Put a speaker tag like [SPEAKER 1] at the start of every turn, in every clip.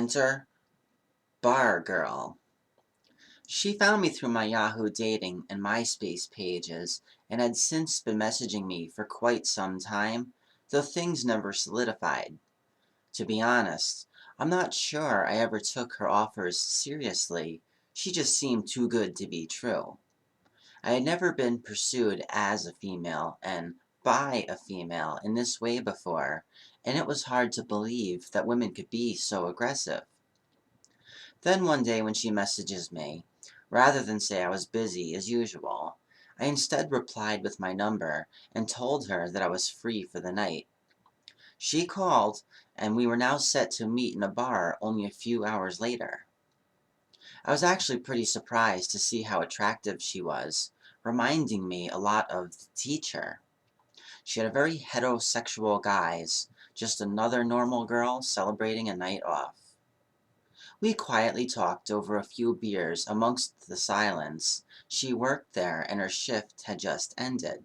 [SPEAKER 1] Enter Bar Girl. She found me through my Yahoo dating and MySpace pages and had since been messaging me for quite some time, though things never solidified. To be honest, I'm not sure I ever took her offers seriously. She just seemed too good to be true. I had never been pursued as a female and by a female in this way before, and it was hard to believe that women could be so aggressive. Then one day when she messages me, rather than say I was busy as usual, I instead replied with my number and told her that I was free for the night. She called, and we were now set to meet in a bar only a few hours later. I was actually pretty surprised to see how attractive she was, reminding me a lot of the teacher. She had a very heterosexual guise, just another normal girl celebrating a night off. We quietly talked over a few beers amongst the silence. She worked there and her shift had just ended.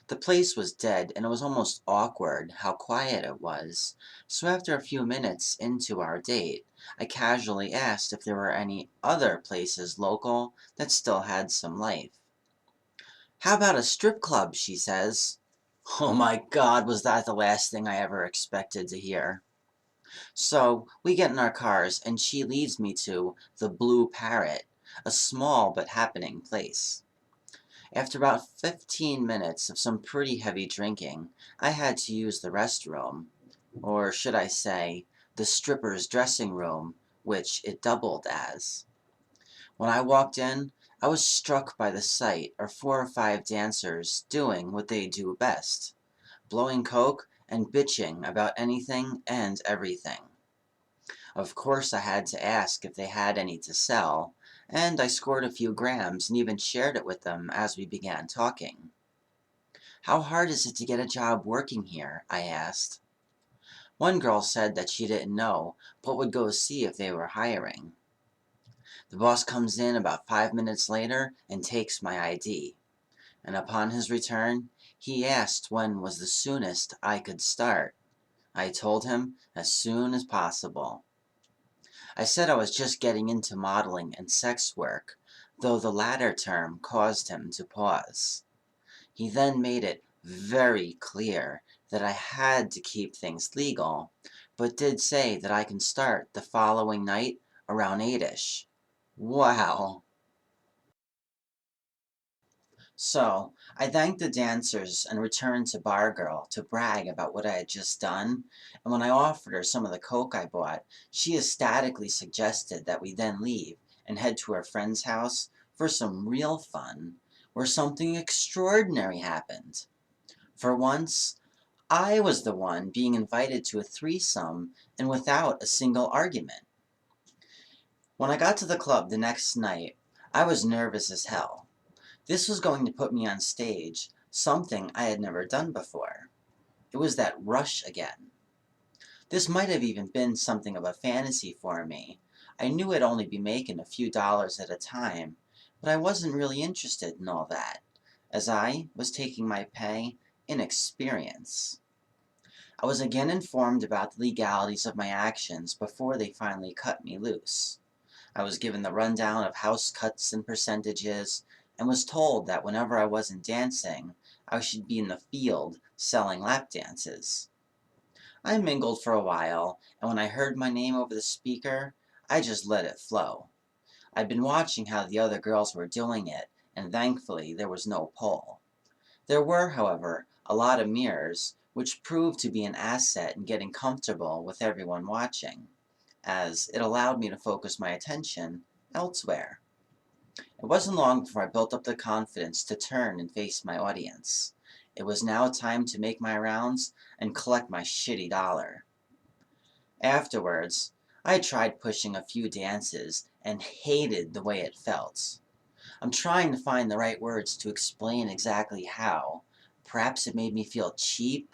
[SPEAKER 1] The place was dead and it was almost awkward how quiet it was, so after a few minutes into our date, I casually asked if there were any other places local that still had some life. "How about a strip club?" she says. Oh my God, was that the last thing I ever expected to hear. So we get in our cars and she leads me to the Blue Parrot, a small but happening place. After about 15 minutes of some pretty heavy drinking, I had to use the restroom, or should I say, the stripper's dressing room, which it doubled as. When I walked in, I was struck by the sight of 4 or 5 dancers doing what they do best, blowing coke and bitching about anything and everything. Of course I had to ask if they had any to sell, and I scored a few grams and even shared it with them as we began talking. "How hard is it to get a job working here?" I asked. One girl said that she didn't know, but would go see if they were hiring. The boss comes in about 5 minutes later and takes my ID, and upon his return, he asked when was the soonest I could start. I told him as soon as possible. I said I was just getting into modeling and sex work, though the latter term caused him to pause. He then made it very clear that I had to keep things legal, but did say that I can start the following night around 8ish. Wow. So, I thanked the dancers and returned to Bar Girl to brag about what I had just done, and when I offered her some of the coke I bought, she ecstatically suggested that we then leave and head to her friend's house for some real fun, where something extraordinary happened. For once, I was the one being invited to a threesome and without a single argument. When I got to the club the next night, I was nervous as hell. This was going to put me on stage, something I had never done before. It was that rush again. This might have even been something of a fantasy for me. I knew I'd only be making a few dollars at a time, but I wasn't really interested in all that, as I was taking my pay in experience. I was again informed about the legalities of my actions before they finally cut me loose. I was given the rundown of house cuts and percentages, and was told that whenever I wasn't dancing, I should be in the field selling lap dances. I mingled for a while, and when I heard my name over the speaker, I just let it flow. I'd been watching how the other girls were doing it, and thankfully there was no pole. There were, however, a lot of mirrors, which proved to be an asset in getting comfortable with everyone watching, as it allowed me to focus my attention elsewhere. It wasn't long before I built up the confidence to turn and face my audience. It was now time to make my rounds and collect my shitty dollar. Afterwards, I tried pushing a few dances and hated the way it felt. I'm trying to find the right words to explain exactly how. Perhaps it made me feel cheap,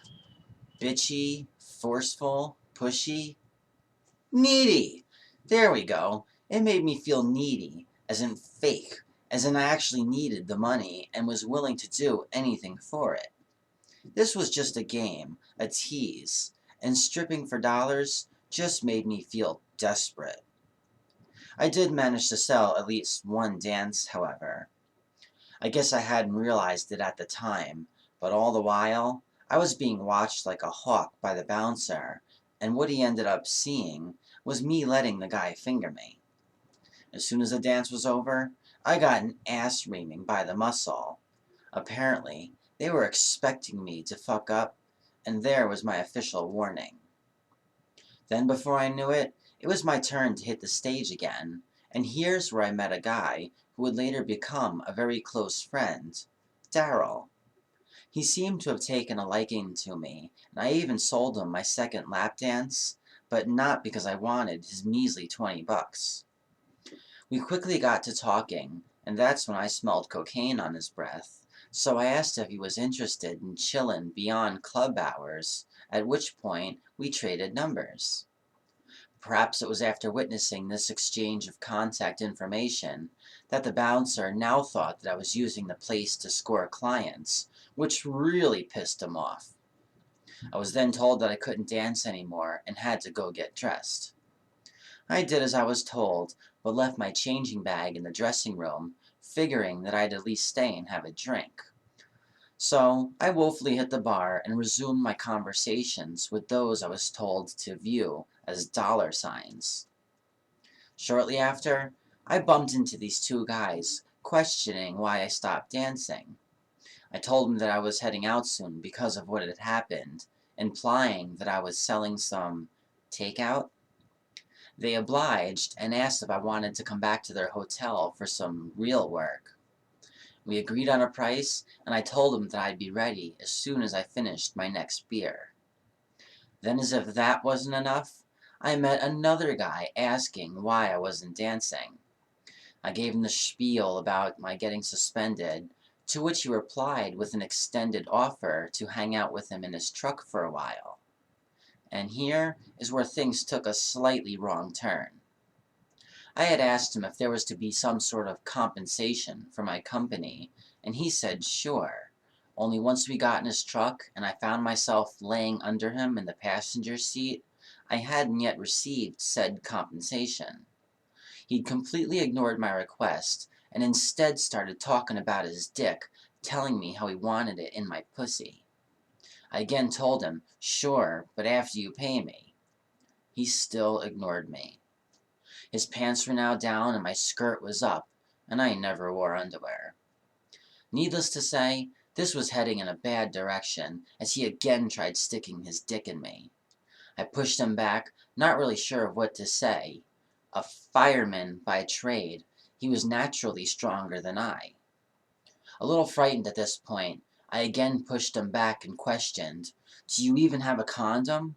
[SPEAKER 1] bitchy, forceful, pushy. Needy! There we go. It made me feel needy, as in fake, as in I actually needed the money and was willing to do anything for it. This was just a game, a tease, and stripping for dollars just made me feel desperate. I did manage to sell at least one dance, however. I guess I hadn't realized it at the time, but all the while, I was being watched like a hawk by the bouncer, and what he ended up seeing was me letting the guy finger me. As soon as the dance was over, I got an ass reaming by the muscle. Apparently, they were expecting me to fuck up, and there was my official warning. Then before I knew it, it was my turn to hit the stage again, and here's where I met a guy who would later become a very close friend, Daryl. He seemed to have taken a liking to me, and I even sold him my second lap dance, but not because I wanted his measly $20. We quickly got to talking, and that's when I smelled cocaine on his breath, so I asked if he was interested in chillin' beyond club hours, at which point we traded numbers. Perhaps it was after witnessing this exchange of contact information that the bouncer now thought that I was using the place to score clients, which really pissed him off. I was then told that I couldn't dance anymore and had to go get dressed. I did as I was told, but left my changing bag in the dressing room, figuring that I'd at least stay and have a drink. So I woefully hit the bar and resumed my conversations with those I was told to view as dollar signs. Shortly after, I bumped into these two guys, questioning why I stopped dancing. I told them that I was heading out soon because of what had happened, implying that I was selling some takeout. They obliged and asked if I wanted to come back to their hotel for some real work. We agreed on a price, and I told them that I'd be ready as soon as I finished my next beer. Then, as if that wasn't enough, I met another guy asking why I wasn't dancing. I gave him the spiel about my getting suspended, to which he replied with an extended offer to hang out with him in his truck for a while. And here is where things took a slightly wrong turn. I had asked him if there was to be some sort of compensation for my company, and he said sure. Only once we got in his truck and I found myself laying under him in the passenger seat, I hadn't yet received said compensation. He'd completely ignored my request and instead started talking about his dick, telling me how he wanted it in my pussy. I again told him, sure, but after you pay me. He still ignored me. His pants were now down and my skirt was up, and I never wore underwear. Needless to say, this was heading in a bad direction, as he again tried sticking his dick in me. I pushed him back, not really sure of what to say. A fireman by trade, he was naturally stronger than I. A little frightened at this point, I again pushed him back and questioned, "Do you even have a condom?"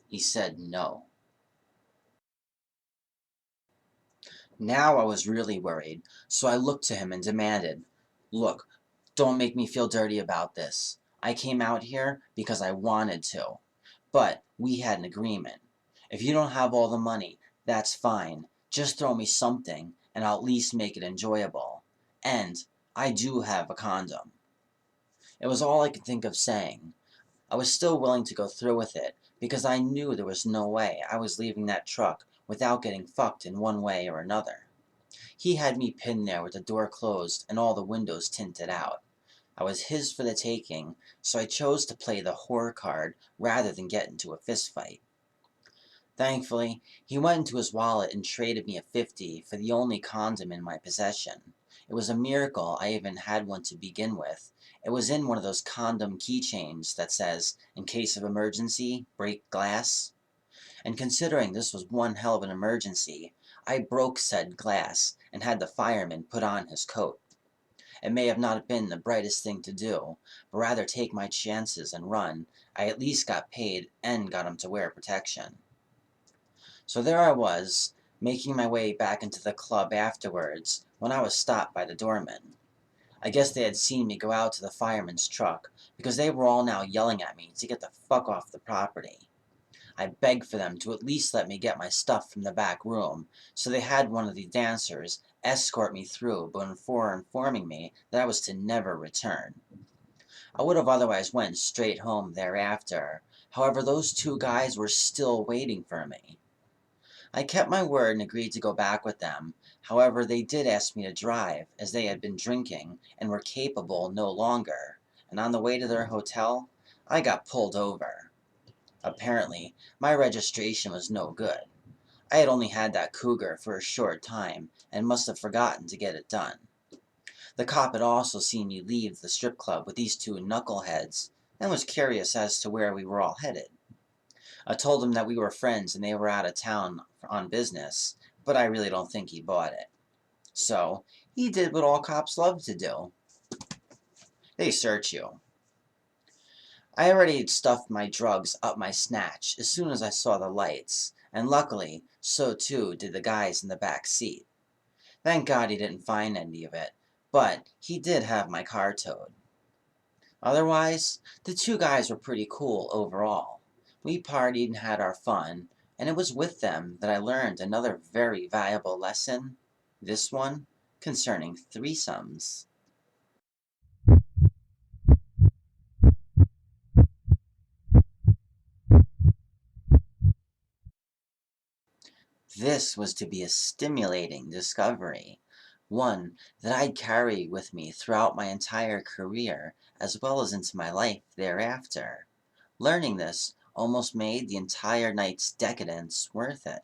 [SPEAKER 1] He said no. Now I was really worried, so I looked to him and demanded, "Look, don't make me feel dirty about this. I came out here because I wanted to. But we had an agreement. If you don't have all the money, that's fine. Just throw me something, and I'll at least make it enjoyable. And I do have a condom." It was all I could think of saying. I was still willing to go through with it, because I knew there was no way I was leaving that truck without getting fucked in one way or another. He had me pinned there with the door closed and all the windows tinted out. I was his for the taking, so I chose to play the whore card rather than get into a fistfight. Thankfully, he went into his wallet and traded me a 50 for the only condom in my possession. It was a miracle I even had one to begin with. It was in one of those condom keychains that says, "In case of emergency, break glass." And considering this was one hell of an emergency, I broke said glass and had the fireman put on his coat. It may have not been the brightest thing to do, but rather take my chances and run, I at least got paid and got him to wear protection. So there I was, making my way back into the club afterwards, when I was stopped by the doorman. I guess they had seen me go out to the fireman's truck, because they were all now yelling at me to get the fuck off the property. I begged for them to at least let me get my stuff from the back room, so they had one of the dancers escort me through before informing me that I was to never return. I would have otherwise went straight home thereafter, however those two guys were still waiting for me. I kept my word and agreed to go back with them. However, they did ask me to drive, as they had been drinking and were capable no longer, and on the way to their hotel, I got pulled over. Apparently, my registration was no good. I had only had that cougar for a short time, and must have forgotten to get it done. The cop had also seen me leave the strip club with these two knuckleheads, and was curious as to where we were all headed. I told him that we were friends and they were out of town on business, but I really don't think he bought it. So, he did what all cops love to do. They search you. I already had stuffed my drugs up my snatch as soon as I saw the lights, and luckily, so too did the guys in the back seat. Thank God he didn't find any of it, but he did have my car towed. Otherwise, the two guys were pretty cool overall. We partied and had our fun, and it was with them that I learned another very valuable lesson, this one concerning threesomes. This was to be a stimulating discovery, one that I'd carry with me throughout my entire career as well as into my life thereafter. Learning this almost made the entire night's decadence worth it.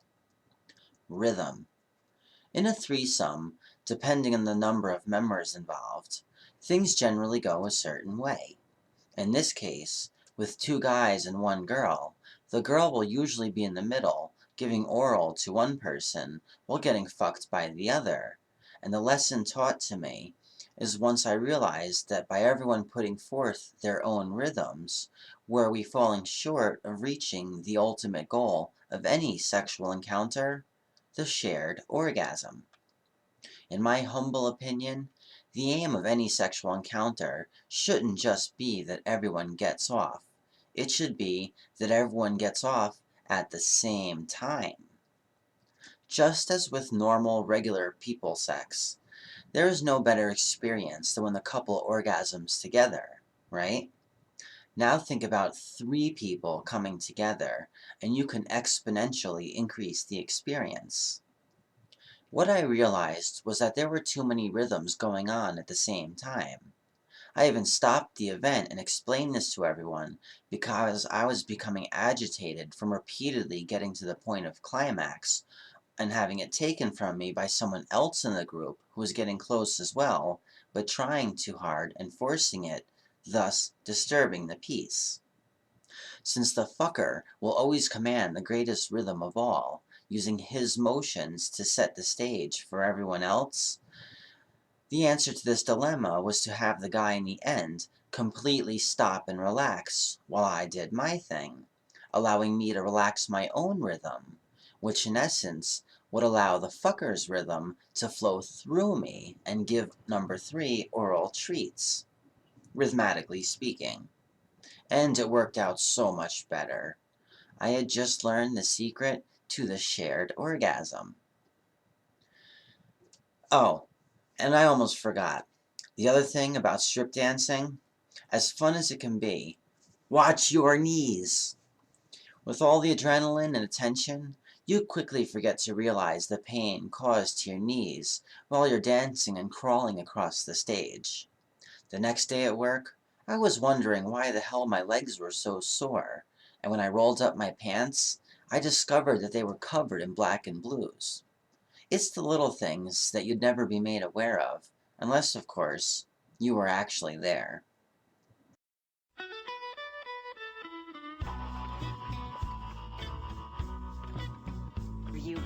[SPEAKER 1] Rhythm. In a threesome, depending on the number of members involved, things generally go a certain way. In this case, with two guys and one girl, the girl will usually be in the middle, giving oral to one person while getting fucked by the other. And the lesson taught to me is once I realized that by everyone putting forth their own rhythms, were we falling short of reaching the ultimate goal of any sexual encounter, the shared orgasm. In my humble opinion, the aim of any sexual encounter shouldn't just be that everyone gets off. It should be that everyone gets off at the same time. Just as with normal, regular people sex, there is no better experience than when the couple orgasms together, right? Now think about three people coming together, and you can exponentially increase the experience. What I realized was that there were too many rhythms going on at the same time. I even stopped the event and explained this to everyone because I was becoming agitated from repeatedly getting to the point of climax and having it taken from me by someone else in the group who was getting close as well, but trying too hard and forcing it, thus disturbing the peace. Since the fucker will always command the greatest rhythm of all, using his motions to set the stage for everyone else, the answer to this dilemma was to have the guy in the end completely stop and relax while I did my thing, allowing me to relax my own rhythm, which in essence would allow the fucker's rhythm to flow through me and give number three oral treats, rhythmatically speaking. And it worked out so much better. I had just learned the secret to the shared orgasm. Oh, and I almost forgot. The other thing about strip dancing, as fun as it can be, watch your knees. With all the adrenaline and attention, you quickly forget to realize the pain caused to your knees while you're dancing and crawling across the stage. The next day at work, I was wondering why the hell my legs were so sore, and when I rolled up my pants, I discovered that they were covered in black and blues. It's the little things that you'd never be made aware of, unless, of course, you were actually there.
[SPEAKER 2] Review